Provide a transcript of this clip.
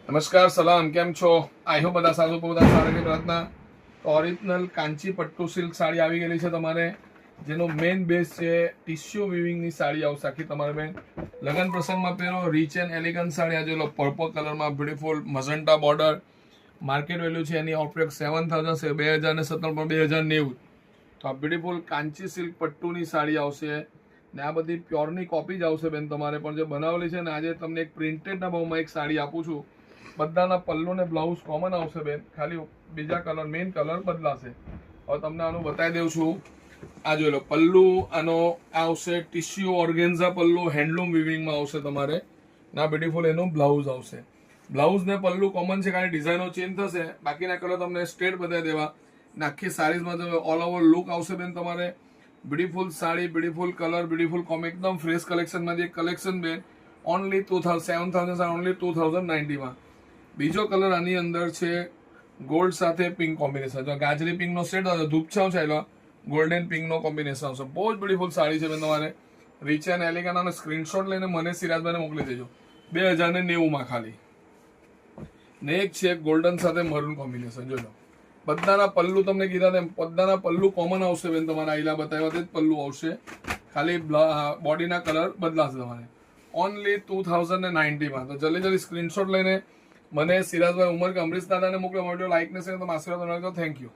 નમસ્કાર સલામ, કેમ છો? આઈ હોપ બધા સારું બધા સારી પ્રાર્થના. તો ઓરિજિનલ કાંચી પટ્ટુ સિલ્ક સાડી આવી ગયેલી છે તમારે, જેનો મેઇન બેઝ છે ટિશ્યુ વિવિંગની સાડી આવશે આખી તમારે બેન. લગ્ન પ્રસંગમાં પહેરો, રીચ એન્ડ એલિગન્ટ સાડી. આજે લો પર્પલ કલરમાં બ્યુટીફુલ મજન્ટા બોર્ડર. માર્કેટ વેલ્યુ છે એની આઉટરેક 7,000 2017 પણ 2090. તો આ બ્યુટીફુલ કાંચી સિલ્ક પટ્ટુની સાડી આવશે ને આ બધી પ્યોરની કોપી જ આવશે બેન તમારે. પણ જે બનાવેલી છે ને, આજે તમને એક પ્રિન્ટેડના ભાવમાં એક સાડી આપું છું. બધાના પલ્લુ ને બ્લાઉઝ કોમન આવશે બેન, ખાલી બીજા કલર મેઇન કલર બદલાશે. હવે તમને આનું બતાવી દઉં છું. આ જોઈ લો, પલ્લુ આનો આવશે ટિશ્યુ ઓર્ગેન્ઝા પલ્લુ, હેન્ડલૂમ વિવિંગમાં આવશે તમારે. ના બ્યુટીફુલ એનું બ્લાઉઝ આવશે. બ્લાઉઝ ને પલ્લુ કોમન છે, ખાલી ડિઝાઇનો ચેન્જ થશે. બાકીના કલર તમને સ્ટ્રેટ બતાવી દેવા. આખી સાડીઝમાં તમે ઓલ ઓવર લુક આવશે બેન તમારે. Beautiful sari, beautiful colour, beautiful કોમ, એકદમ ફ્રેશ કલેક્શનમાંથી એક કલેક્શન બેન. ઓનલી 7,000 ઓનલી 2,090 બીજો કલર આની અંદર છે ગોલ્ડ સાથે પિંક કોમ્બિનેશન. જો ગાજરી પિંકનો સેટ આવશે, ધૂપછાવ છે, એટલે ગોલ્ડન પિંકનો કોમ્બિનેશન આવશે. બહુ જ બ્યુટીફુલ સાડી છે બેન તમારે. રીચ એન્ડ એલિગન્ટ અને સ્ક્રીનશોટ લઈને મને સિરાજભાઈને મોકલી દેજો. 2090 ખાલી. ને એક છે ગોલ્ડન સાથે મરૂન કોમ્બિનેશન. જોજો, બધાના પલ્લુ તમને કીધા તેમ બધાના પલ્લુ કોમન આવશે બેન તમારે. આઈલા બતાવ્યા તે જ પલ્લુ આવશે, ખાલી બોડીના કલર બદલાશે તમારે. ઓનલી 2,090 તો જલ્દી સ્ક્રીનશોટ લઈને મને સિરાજભાઈ ઉમર કે અમરીશ દાદાને મોકલો. વિડીયો લાઈક ને શેર તમે આશીર્વાદ. Thank you.